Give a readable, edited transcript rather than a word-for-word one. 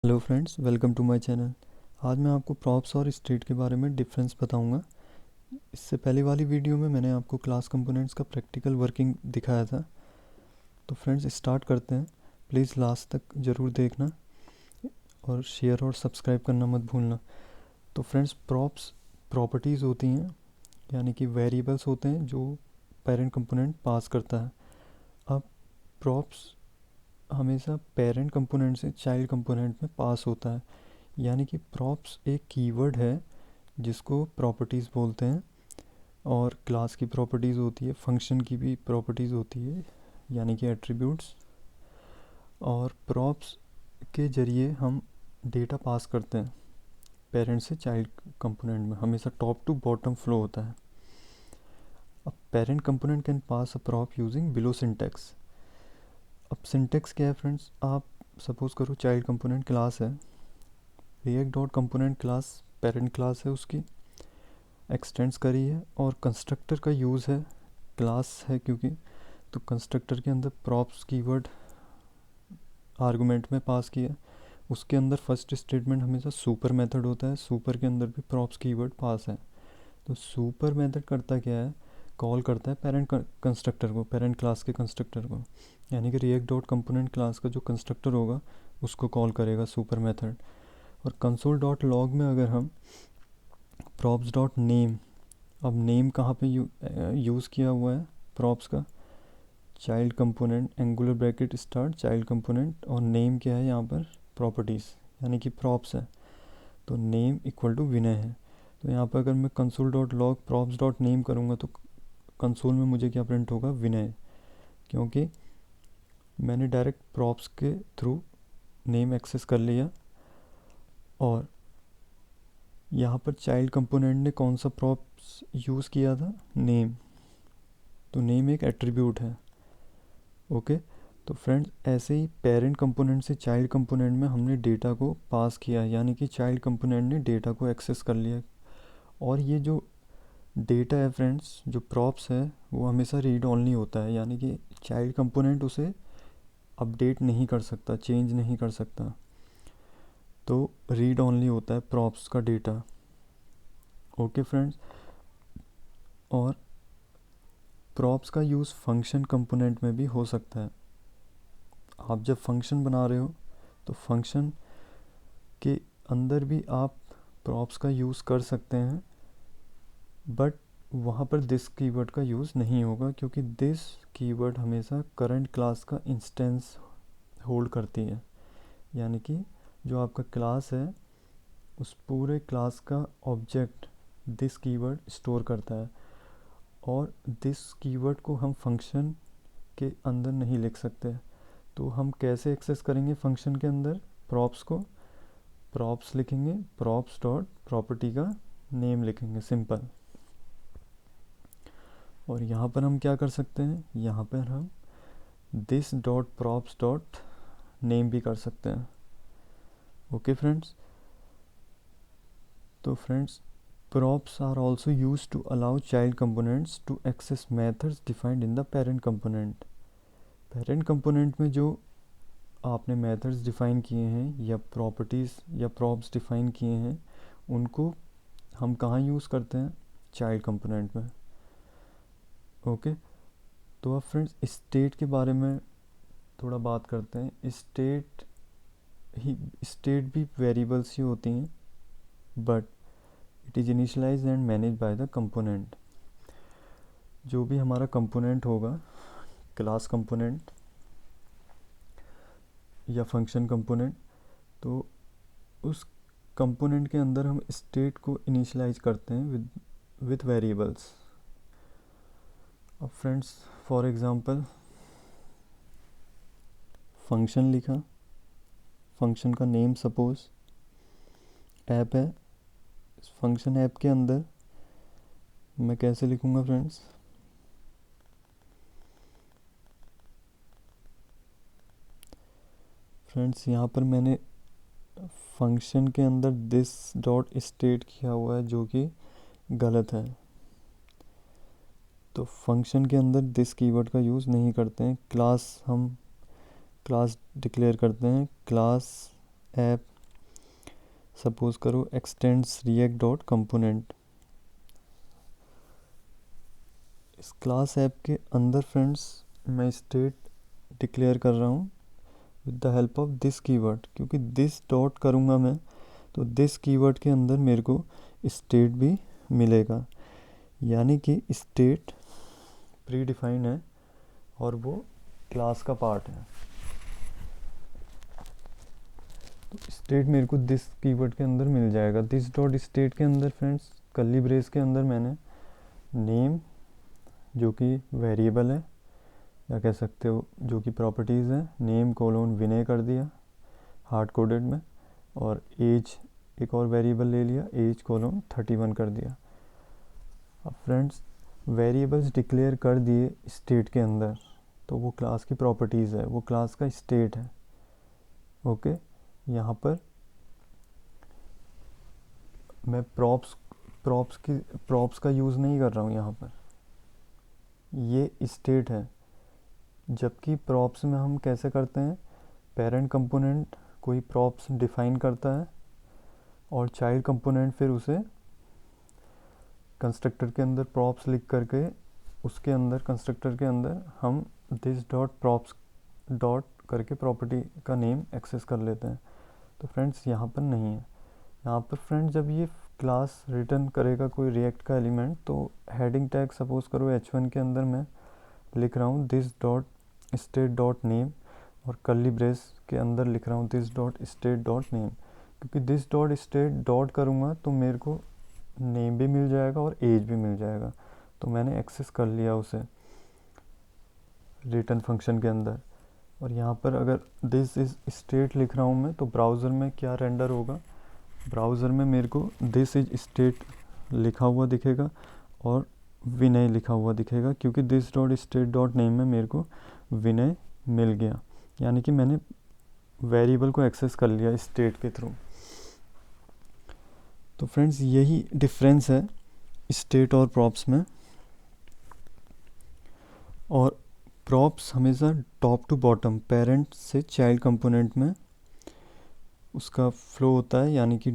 Hello friends, welcome to my channel. आज मैं आपको प्रॉप्स और स्टेट के बारे में डिफरेंस बताऊंगा। इससे पहले वाली वीडियो में मैंने आपको क्लास कंपोनेंट्स का प्रैक्टिकल वर्किंग दिखाया था। तो फ्रेंड्स स्टार्ट करते हैं। प्लीज़ लास्ट तक ज़रूर देखना और शेयर और सब्सक्राइब करना मत भूलना। तो फ्रेंड्स, प्रॉप्स प्रॉपर्टीज़ होती हैं, यानी कि वेरिएबल्स होते हैं जो पेरेंट कंपोनेंट पास करता है। अब प्रॉप्स हमेशा पेरेंट कंपोनेंट से चाइल्ड कंपोनेंट में पास होता है, यानी कि प्रॉप्स एक कीवर्ड है जिसको प्रॉपर्टीज़ बोलते हैं। और क्लास की प्रॉपर्टीज़ होती है, फंक्शन की भी प्रॉपर्टीज़ होती है, यानी कि एट्रीब्यूट्स। और प्रॉप्स के ज़रिए हम डेटा पास करते हैं पेरेंट से चाइल्ड कंपोनेंट में, हमेशा टॉप टू बॉटम फ्लो होता है। अब parent component can pass a prop using below syntax. अब सिंटेक्स क्या है फ्रेंड्स? आप सपोज करो चाइल्ड कंपोनेंट क्लास है, React dot component class parent class है, उसकी एक्सटेंड्स करी है, और कंस्ट्रक्टर का यूज़ है, क्लास है क्योंकि, तो कंस्ट्रक्टर के अंदर प्रॉप्स कीवर्ड आर्गुमेंट में पास किया। उसके अंदर फर्स्ट स्टेटमेंट हमेशा सुपर मेथड होता है, सुपर के अंदर भी प्रॉप्स कीवर्ड पास है। तो सुपर मेथड करता क्या है? कॉल करता है पेरेंट कंस्ट्रक्टर को, पेरेंट क्लास के कंस्ट्रक्टर को, यानी कि रिएक्ट डॉट कंपोनेंट क्लास का जो कंस्ट्रक्टर होगा उसको कॉल करेगा सुपर मेथड। और कंसोल डॉट लॉग में अगर हम प्रॉप्स डॉट नेम, अब नेम कहाँ पे यूज़ किया हुआ है प्रॉप्स का? Child component angular bracket start child component, और नेम क्या है यहाँ पर? प्रॉपर्टीज़, यानी कि प्रॉप्स है। तो नेम इक्वल टू विनय है। तो यहाँ पर अगर मैं console dot log props dot name करूँगा तो कंसोल में मुझे क्या प्रिंट होगा? विनय, क्योंकि मैंने डायरेक्ट प्रॉप्स के थ्रू नेम एक्सेस कर लिया। और यहाँ पर चाइल्ड कंपोनेंट ने कौन सा प्रॉप्स यूज़ किया था? नेम। तो नेम एक एट्रीब्यूट है। ओके। तो फ्रेंड्स, ऐसे ही पेरेंट कंपोनेंट से चाइल्ड कंपोनेंट में हमने डेटा को पास किया, यानी कि चाइल्ड कंपोनेंट ने डेटा को एक्सेस कर लिया। और ये जो डेटा है फ्रेंड्स, जो प्रॉप्स है, वो हमेशा रीड ओनली होता है, यानी कि चाइल्ड कंपोनेंट उसे अपडेट नहीं कर सकता, चेंज नहीं कर सकता। तो रीड ओनली होता है प्रॉप्स का डेटा। ओके फ्रेंड्स, और प्रॉप्स का यूज़ फंक्शन कंपोनेंट में भी हो सकता है। आप जब फंक्शन बना रहे हो तो फंक्शन के अंदर भी आप प्रॉप्स का यूज़ कर सकते हैं, बट वहाँ पर दिस कीवर्ड का यूज़ नहीं होगा, क्योंकि दिस कीवर्ड हमेशा करंट क्लास का इंस्टेंस होल्ड करती है, यानी कि जो आपका क्लास है उस पूरे क्लास का ऑब्जेक्ट दिस कीवर्ड स्टोर करता है। और दिस कीवर्ड को हम फंक्शन के अंदर नहीं लिख सकते। तो हम कैसे एक्सेस करेंगे फंक्शन के अंदर प्रॉप्स को? प्रॉप्स लिखेंगे, प्रॉप्स डॉट प्रॉपर्टी का नेम लिखेंगे, सिंपल। और यहाँ पर हम क्या कर सकते हैं? यहाँ पर हम this dot props dot name भी कर सकते हैं। ओके फ्रेंड्स, तो friends, props are also used to allow child components to access methods defined in the parent component। parent component में जो आपने मेथड्स डिफ़ाइन किए हैं या प्रॉपर्टीज़ या प्रॉप्स डिफ़ाइन किए हैं, उनको हम कहाँ यूज़ करते हैं? चाइल्ड कंपोनेंट में। ओके। तो अब फ्रेंड्स, स्टेट के बारे में थोड़ा बात करते हैं। स्टेट भी वेरिएबल्स ही होती हैं, but it is initialise and manage by the component. जो भी हमारा कंपोनेंट होगा, क्लास कंपोनेंट या फंक्शन कंपोनेंट, तो उस कंपोनेंट के अंदर हम स्टेट को इनिशियलाइज करते हैं विद वेरिएबल्स। अब फ्रेंड्स, फॉर एग्जांपल फंक्शन लिखा, फंक्शन का नेम सपोज ऐप है। फंक्शन ऐप के अंदर मैं कैसे लिखूँगा फ्रेंड्स? फ्रेंड्स, यहाँ पर मैंने फंक्शन के अंदर दिस डॉट स्टेट किया हुआ है, जो कि गलत है। तो फंक्शन के अंदर दिस कीवर्ड का यूज़ नहीं करते हैं। क्लास हम क्लास डिक्लेयर करते हैं, क्लास ऐप सपोज करो एक्सटेंड्स रिएक्ट डॉट कंपोनेंट। इस क्लास ऐप के अंदर फ्रेंड्स मैं स्टेट डिक्लेयर कर रहा हूँ with the help of this keyword, क्योंकि दिस डॉट करूँगा मैं तो दिस कीवर्ड के अंदर मेरे को स्टेट भी मिलेगा, यानी कि स्टेट प्री डिफाइंड है और वो क्लास का पार्ट है। तो स्टेट मेरे को दिस कीवर्ड के अंदर मिल जाएगा। दिस डॉट स्टेट के अंदर फ्रेंड्स कर्ली ब्रेस के अंदर मैंने नेम जो कि वेरिएबल है या कह सकते हो जो कि प्रॉपर्टीज़ है, नेम कोलोन विनय कर दिया हार्ड कोडेड में, और एज एक और वेरिएबल ले लिया, एज कोलोन 31 कर दिया। अब फ्रेंड्स वेरिएबल्स डिक्लेयर कर दिए स्टेट के अंदर तो वो क्लास की प्रॉपर्टीज़ है, वो क्लास का स्टेट है। ओके, यहाँ पर मैं प्रॉप्स का यूज़ नहीं कर रहा हूँ, यहाँ पर ये स्टेट है। जबकि प्रॉप्स में हम कैसे करते हैं, पेरेंट कंपोनेंट कोई प्रॉप्स डिफाइन करता है और चाइल्ड कंपोनेंट फिर उसे कंस्ट्रक्टर के अंदर प्रॉप्स लिख करके उसके अंदर कंस्ट्रक्टर के अंदर हम दिस डॉट प्रॉप्स डॉट करके प्रॉपर्टी का नेम एक्सेस कर लेते हैं। तो फ्रेंड्स यहाँ पर नहीं है। यहाँ पर फ्रेंड्स जब ये क्लास रिटर्न करेगा कोई रिएक्ट का एलिमेंट तो हेडिंग टैग सपोज करो h1 के अंदर मैं लिख रहा हूँ this dot state dot name और कर्ली ब्रेस के अंदर लिख रहा हूँ this dot state dot name, क्योंकि दिस डॉट स्टेट डॉट करूँगा तो मेरे को नेम भी मिल जाएगा और एज भी मिल जाएगा। तो मैंने एक्सेस कर लिया उसे रिटर्न फंक्शन के अंदर। और यहाँ पर अगर दिस इज़ स्टेट लिख रहा हूँ मैं तो ब्राउज़र में क्या रेंडर होगा, ब्राउज़र में मेरे को दिस इज स्टेट लिखा हुआ दिखेगा और विनय लिखा हुआ दिखेगा, क्योंकि this dot state dot name में मेरे को विनय मिल गया, यानी कि मैंने वेरिएबल को एक्सेस कर लिया स्टेट के थ्रू। तो फ्रेंड्स यही डिफरेंस है स्टेट और प्रॉप्स में। और प्रॉप्स हमेशा टॉप टू बॉटम पेरेंट से चाइल्ड कंपोनेंट में उसका फ्लो होता है, यानी कि